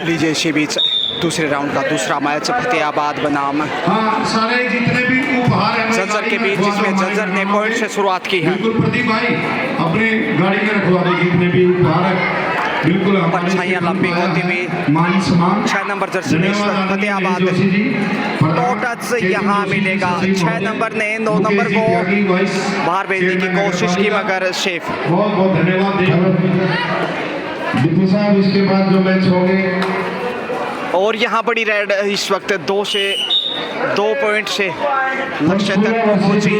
लीजिए इसी बीच दूसरे राउंड का दूसरा मैच फतेहाबाद बनाम सारे जितने भी उपहार हैं जज्जर के बीच, जिसमें जज्जर ने पॉइंट से शुरुआत की है। बिल्कुल प्रदीप भाई अपने गाड़ी में रखवा दो जितने भी उपहार है। बिल्कुल परछाइयां लंबी होती हुई मान सम्मान 6 नंबर जर्सी में फतेहाबाद टोटच यहाँ मिलेगा। 6 नंबर ने 9 नंबर को बाहर भेजने की कोशिश की मगर सेफ। बहुत बहुत धन्यवाद दीपू साहब। इसके बाद जो मैच होंगे और यहाँ बड़ी रेड इस वक्त 2 पॉइंट से लक्ष्य तक पहुंची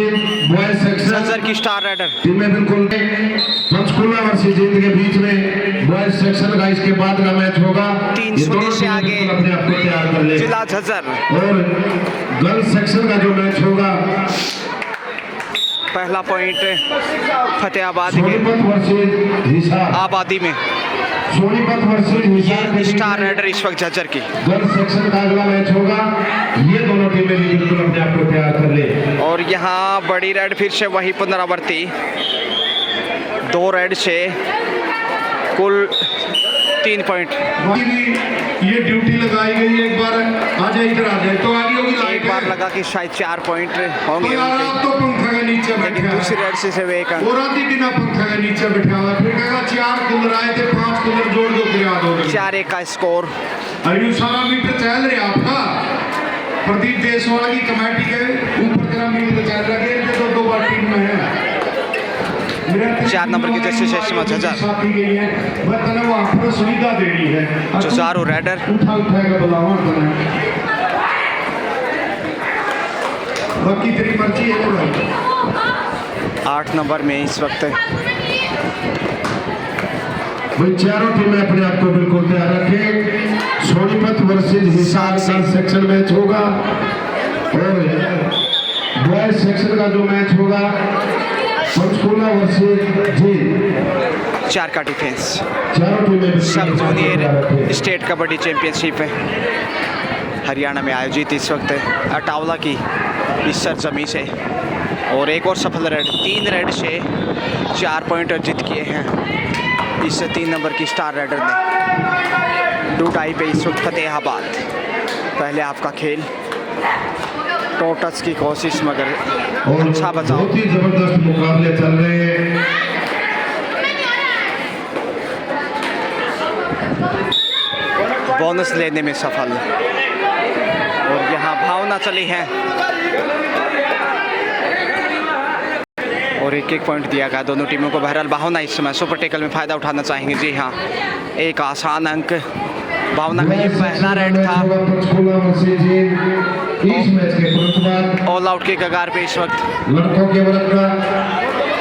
जज्जर की स्टार रेडर। बिल्कुल पंचकुला वर्सेस जींद के बीच में बॉयज सेक्शन का इसके बाद का मैच होगा। 3-0 से आगे अपने आप को तैयार कर ले। जिला जज्जर और गर्ल्स सेक्शन का जो मैच होगा पहला पॉइंट फतेहाबाद के आबादी में। ये स्टार रेडर इस वक्त जज्जर की। गर्ल्स सेक्शन का अगला मैच होगा। ये दोनों टीमें भी बिल्कुल अपने आप को तैयार कर ले। और यहाँ बड़ी रेड फिर से वही पुनरावृत्ति। 2 रेड से कुल 3 पॉइंट। ये ड्यूटी लगाई गई है, एक बार आ जाए इधर आ जाए तो आगे होगी। एक बार लगा कि शायद 4 पॉइंट होंगे तो पंखा के नीचे लेकिन दूसरी रेड से सिर्फ एक अंक। और आधी बिना पंखा के नीचे बैठा हुआ फिर कहेगा 4 कूलर आए थे 5 कूलर जोड़ दो फिर याद होगा। 4-1 का स्कोर। अरे सारा मीटर चल रहे आपका प्रदीप देशवाल की कमेटी के ऊपर तेरा मीटर चल रहा है तो 2 बार टीम में है। 4 नंबर की जर्सी से जज्जर सुविधा देनी है जुजारू रेडर। उठाएगा बुलावा बाकी तेरी मर्जी है। 8 नंबर में इस वक्त भाई चारों टीमें अपने आप को बिल्कुल तैयार रखें। Sonipat versus Hisar section match होगा और बॉयज सेक्शन का जो मैच होगा पंचकुला वर्सेस जींद। 4 का डिफेंस। चारों टीमें सब जूनियर स्टेट कबड्डी चैंपियनशिप है हरियाणा में आयोजित इस वक्त अटावला की इस सरजमी से। और एक और सफल रेड 3 रेड से 4 पॉइंट अर्जित किए हैं इस 3 नंबर की स्टार रेडर ने। डूडाई पे इस वक्त फतेहाबाद। पहले आपका खेल टोटस की कोशिश मगर अच्छा बचाव। बहुत ही जबरदस्त मुकाबले चल रहे हैं। बोनस लेने में सफल। और यहाँ भावना चली है और 1-1 पॉइंट दिया गया दोनों टीमों को। बहरहाल भावना इस समय सुपर टेकल में फ़ायदा उठाना चाहेंगे। जी हाँ, एक आसान अंक भावना का ये पहला रेड था। इस मैच के तुरंत बाद ऑल आउट के कगार पे इस वक्त लड़कों के वर्ग का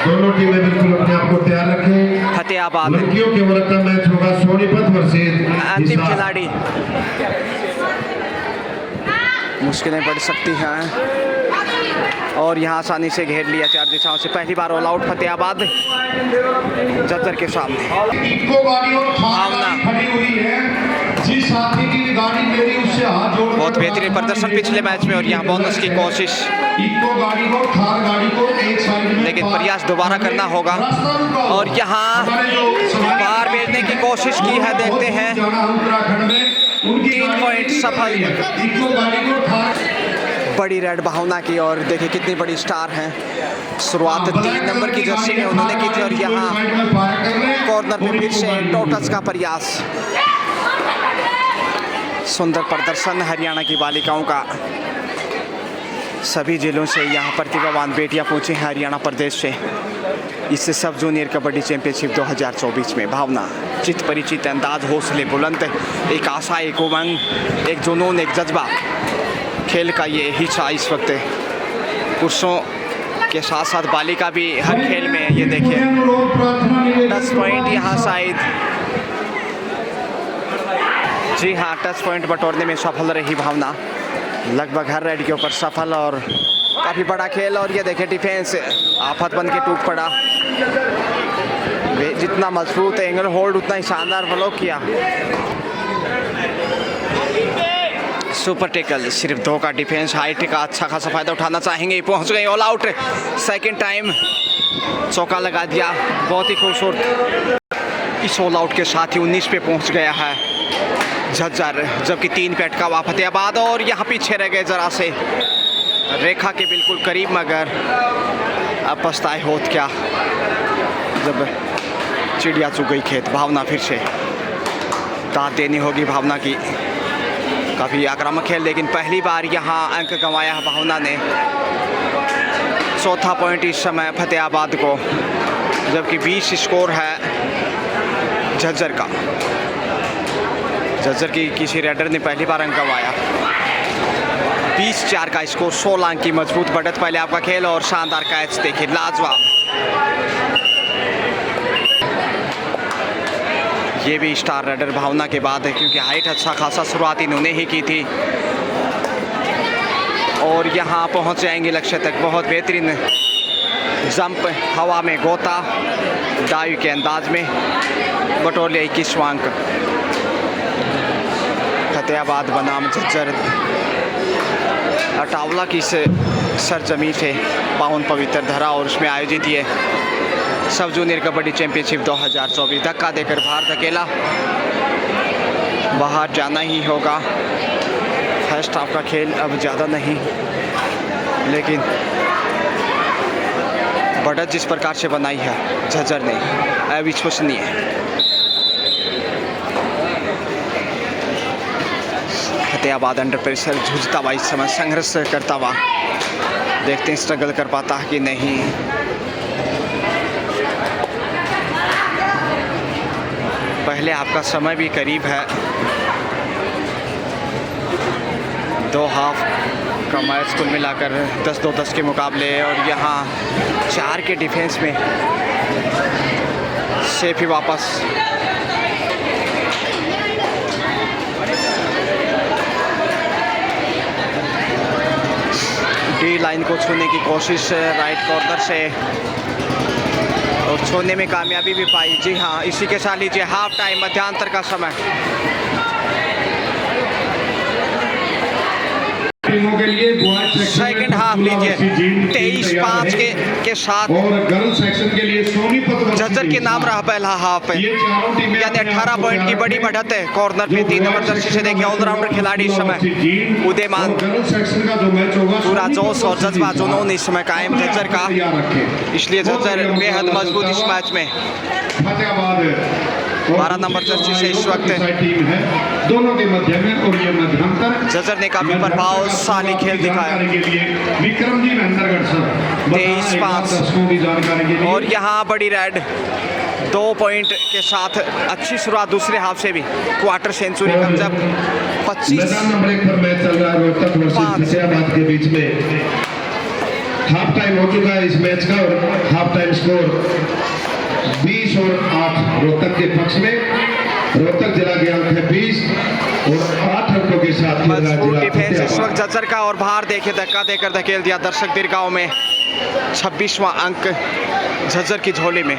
दोनों टीमें बिल्कुल अपने आप को तैयार रखें। फतेहाबाद। लड़कियों के वर्ग का मैच होगा सोनीपत वर्सेस अंतिम खिलाड़ी। मुश्किलें बढ़ सकती हैं और यहाँ आसानी से घेर लिया 4 दिशाओं से। पहली बार ऑल आउट फतेहाबाद जज्जर के सामने। बहुत बेहतरीन प्रदर्शन पिछले मैच में और यहाँ बोनस की कोशिश लेकिन प्रयास दोबारा करना होगा। और यहाँ बाहर भेजने की कोशिश की है, देखते हैं 3 पॉइंट सफल। बड़ी रेड भावना की और देखिए कितनी बड़ी स्टार हैं। शुरुआत 3 नंबर की जर्सी में उन्होंने की थी और यहाँ कॉर्नर पे फिर से टोटस का प्रयास। सुंदर प्रदर्शन हरियाणा की बालिकाओं का। सभी जिलों से यहाँ प्रतिभावान बेटियाँ पहुँची हैं हरियाणा प्रदेश से इस सब जूनियर कबड्डी चैंपियनशिप 2024 में। भावना, चित परिचित अंदाज, हौसले बुलंद, एक आशा, एक उमंग, एक जुनून, एक जज्बा। खेल का ये हिस्सा इस वक्त पुरुषों के साथ साथ बालिका भी हर खेल में। ये देखिए 10 पॉइंट यहाँ शायद। जी हाँ, टच पॉइंट बटोरने में सफल रही भावना। लगभग हर रेड के ऊपर सफल और काफ़ी बड़ा खेल। और ये देखिए डिफेंस आफत बन के टूट पड़ा। जितना मजबूत एंगल होल्ड उतना ही शानदार ब्लॉक किया। सुपर टेकल सिर्फ 2 का डिफेंस। हाइट का अच्छा खासा फायदा उठाना चाहेंगे। पहुंच गए ऑल आउट। सेकंड टाइम चौका लगा दिया। बहुत ही खूबसूरत। इस ऑल आउट के साथ ही 19 पे पहुंच गया है झज्जर, जबकि 3 पे अटका हुआ फतेहाबाद और यहाँ पीछे रह गए ज़रा से रेखा के बिल्कुल करीब, मगर अब पछताए होत क्या जब चिड़िया चुग गई खेत। भावना फिर से दाद देनी होगी भावना की, काफ़ी आक्रामक खेल, लेकिन पहली बार यहाँ अंक गंवाया है भावना ने। चौथा पॉइंट इस समय फतेहाबाद को, जबकि 20 स्कोर है झज्जर का। झज्जर की किसी रेडर ने पहली बार अंक गंवाया। 20-4 का स्कोर, 16 अंक की मजबूत बढ़त। पहले आपका खेल और शानदार कैच देखिए, लाजवाब। ये भी स्टार रेडर भावना के बाद है, क्योंकि हाइट अच्छा खासा शुरुआत इन्होंने ही की थी और यहाँ पहुँच जाएंगे लक्ष्य तक। बहुत बेहतरीन जंप, हवा में गोता, डाइव के अंदाज में बटोर 21वां अंक। फतेहाबाद बनाम झज्जर अटावला की सरजमी से पावन पवित्र धरा और उसमें आयोजित ये सब जूनियर कबड्डी चैंपियनशिप 2024 धक्का देकर बाहर धकेला। बाहर जाना ही होगा। फर्स्ट हाफ का खेल अब ज़्यादा नहीं, लेकिन बढ़त जिस प्रकार से बनाई है झज्जर ने, अविश्वसनीय है। फतेहाबाद अंडर प्रेशर जूझता हुआ इस समय, संघर्ष करता हुआ, देखते हैं स्ट्रगल कर पाता है कि नहीं। पहले आपका समय भी करीब है। 2 हाफ का मैच कुल मिलाकर 10-2-10 के मुकाबले, और यहाँ 4 के डिफेंस में सेफ ही वापस। डी लाइन को छूने की कोशिश राइट कॉर्नर से, और छूने में कामयाबी भी पाई। जी हाँ, इसी के साथ लीजिए हाफ टाइम, मध्यांतर का समय। टीमों के लिए सेकंड हाफ लीजिए 23-5 के साथ और गर्ल्स सेक्शन के लिए सोनीपत झज्जर के नाम रहा पहला हाफ पे, यानी 18 पॉइंट की बड़ी बढ़त है। कॉर्नर पे 3 नंबर जर्सी से देखिए ऑलराउंडर खिलाड़ी इस समय उदयमान, पूरा जोश और जज्बा जुनून इस समय कायम झज्जर का, इसलिए झज्जर बेहद मजबूत इस मैच में। 12 नंबर जर्सी से इस वक्त टीम है दोनों के मध्य में, और ये मध्यंतर झज्जर ने काफी प्रभावशाली खेल दिखाया। 23-5 और यहाँ बड़ी रेड 2 पॉइंट के साथ अच्छी शुरुआत दूसरे हाफ से भी, क्वार्टर सेंचुरी कम, जब 25 नंबर 1 पर मैच चल रहा है रोहतक वर्सेस फतेहाबाद के बीच में। हाफ टाइम हो चुका है इस मैच का, और हाफ टाइम स्कोर 20 और 8 रोहतक के पक्ष में। रोहतक जिला के अंक है 20 और 8 अंकों के साथ मजबूत डिफेंस इस वक्त झज्जर का, और बाहर देखिए धक्का देकर धकेल दिया दर्शक दीर्घाओं में। 26वां अंक झज्जर की झोली में।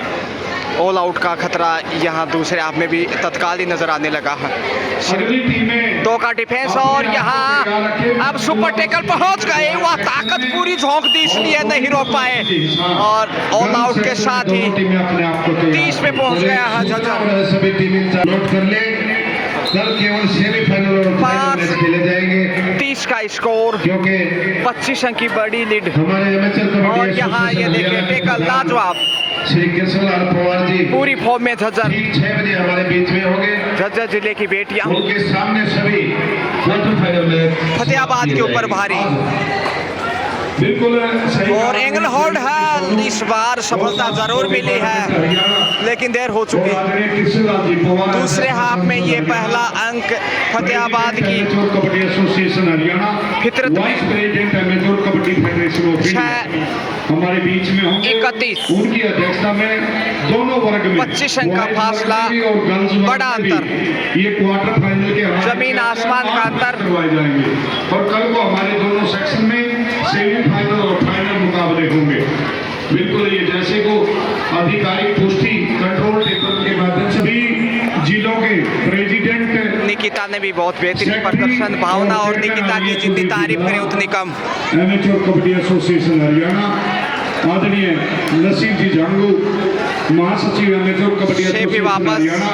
ऑल आउट का खतरा यहाँ दूसरे हाफ में भी तत्काल ही नजर आने लगा है। 2 का डिफेंस, और यहाँ अब सुपर टेकल पहुंच गए, वह ताकत पूरी झोंक दी, इसलिए नहीं रोक पाए, और ऑल आउट के साथ ही 30 पे पहुंच गया है झज्जर। सभी टीमें नोट कर ले, कल केवल सेमीफाइनल और फाइनल मैच खेले जाएंगे। 30 का स्कोर, क्योंकि 25 अंक की बड़ी लीड, हमारे और यहाँ ये देखिए टेकल लाजवाब। श्री केशवलाल पवार जी पूरी फॉर्म में झज्जर, ठीक 6 बजे हमारे बीच में होंगे। झज्जर जिले की बेटियां उनके सामने सभी क्वार्टर फाइनल में फतेहाबाद के ऊपर भारी, बिल्कुल सही, और एंगल होल्ड है। इस बार सफलता जरूर मिली है, लेकिन देर हो चुकी। दूसरे हाफ में ये पहला अंक फतेहाबाद की कबड्डी एसोसिएशन हरियाणा फितरत vice president amateur kabaddi federation of India हमारे बीच में होंगे। 31 उनकी अध्यक्षता में दोनों वर्ग में 25 अंक का फासला, बड़ा अंतर, ये क्वार्टर फाइनल के जमीन आसमान का अंतर करवाए जाएंगे, और कल को हमारे दोनों सेक्शन में सेमीफाइनल और फाइनल मुकाबले होंगे। बिल्कुल ये जैसे को आधिकारिक पुष्टि कंट्रोल टेबल के माध्यम से भी जिलों के प्रेसिडेंट निकिता ने भी बहुत बेहतरीन प्रदर्शन, भावना और निकिता की जितनी तारीफ करें उतनी कम। एमेच्योर कबड्डी एसोसिएशन हरियाणा आदरणीय नसीब जी जांगू, महासचिव एमेच्योर कबड्डी एसोसिएशन हरियाणा,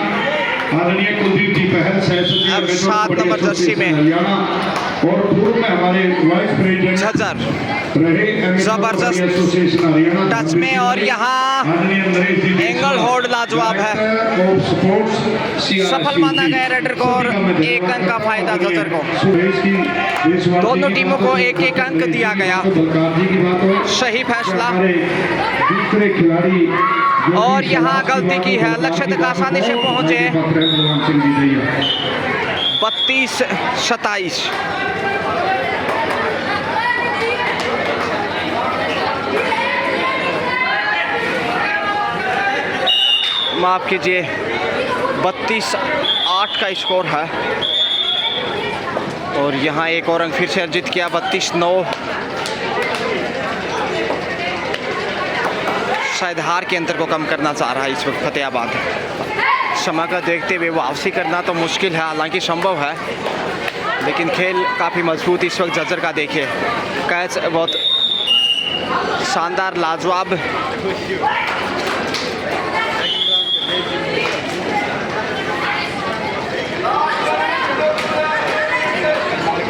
आदरणीय कुलदीप जी पहल सह अब 7 नंबर जर्सी में हरियाणा और पूर्व में हमारे वाइस प्रेसिडेंट झज्जर रहे जबरदस्त एसोसिएशन हरियाणा टच में, और यहाँ एंगल होल्ड लाजवाब है, सफल माना गया रेडर को और 1 अंक का फायदा झज्जर को। दोनों टीमों को 1-1 अंक दिया गया, सही फैसला। दूसरे खिलाड़ी और यहाँ गलती की है, लक्ष्य तक आसानी से पहुंचे। 32-27 माफ कीजिए, 32-8 का स्कोर है। और यहाँ एक और अंक फिर से अर्जित किया, 32-9। शायद हार के अंतर को कम करना चाह रहा है इस वक्त फतेहाबाद। समय का देखते हुए वापसी करना तो मुश्किल है, हालांकि संभव है, लेकिन खेल काफ़ी मजबूत इस वक्त झज्जर का। देखिए कैच बहुत शानदार, लाजवाब।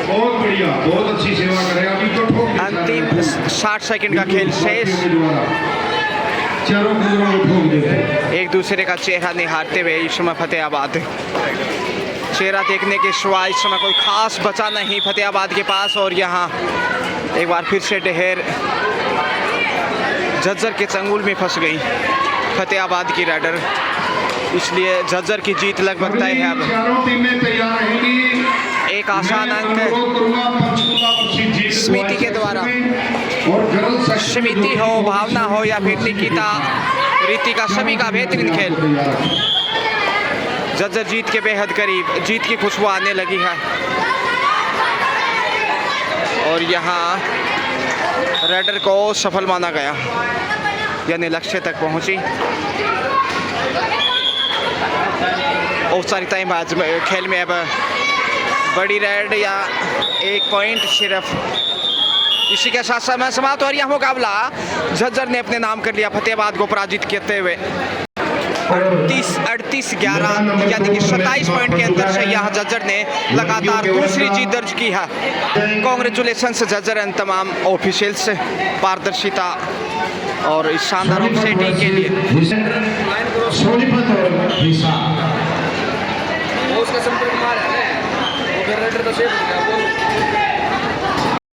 बहुत बढ़िया, बहुत अच्छी सेवा करें। अभी तो ठोक अंतिम 60 सेकंड का खेल शेष। चारों को ठोक देते। एक दूसरे का चेहरा निहारते हुए इस समय फतेहाबाद, चेहरा देखने के सिवा इस समय कोई खास बचा नहीं फतेहाबाद के पास। और यहाँ एक बार फिर से ढेर झज्जर के चंगुल में फंस गई फतेहाबाद की राइडर, इसलिए झज्जर की जीत लगभग तय है। अब चारों टीमें तैयार रहेंगी। एक आसान अंक स्मृति के द्वारा, स्मृति हो, भावना हो या फिर निकिता, रितिका, सभी का बेहतरीन खेल। झज्जर जीत के बेहद करीब, जीत की खुशबू आने लगी है। और यहाँ रेडर को सफल माना गया, यानी लक्ष्य तक पहुंची। औपचारिकताएं बाद खेल में अब बड़ी रेड या 1 पॉइंट सिर्फ। इसी के साथ समय समाप्त, और यह मुकाबला झज्जर ने अपने नाम कर लिया, फतेहाबाद को पराजित करते हुए 38-11 यानी कि 27 पॉइंट के अंतर से यहाँ झज्जर ने लगातार दूसरी जीत दर्ज की है। कॉन्ग्रेचुलेशंस झज्जर एंड तमाम ऑफिशियल्स, पारदर्शिता और इस शानदार ऑफसेटिंग के लिए। सोनीपत और हिसार उसका संपर्क मारा है, वो रेडर का सेव हो गया।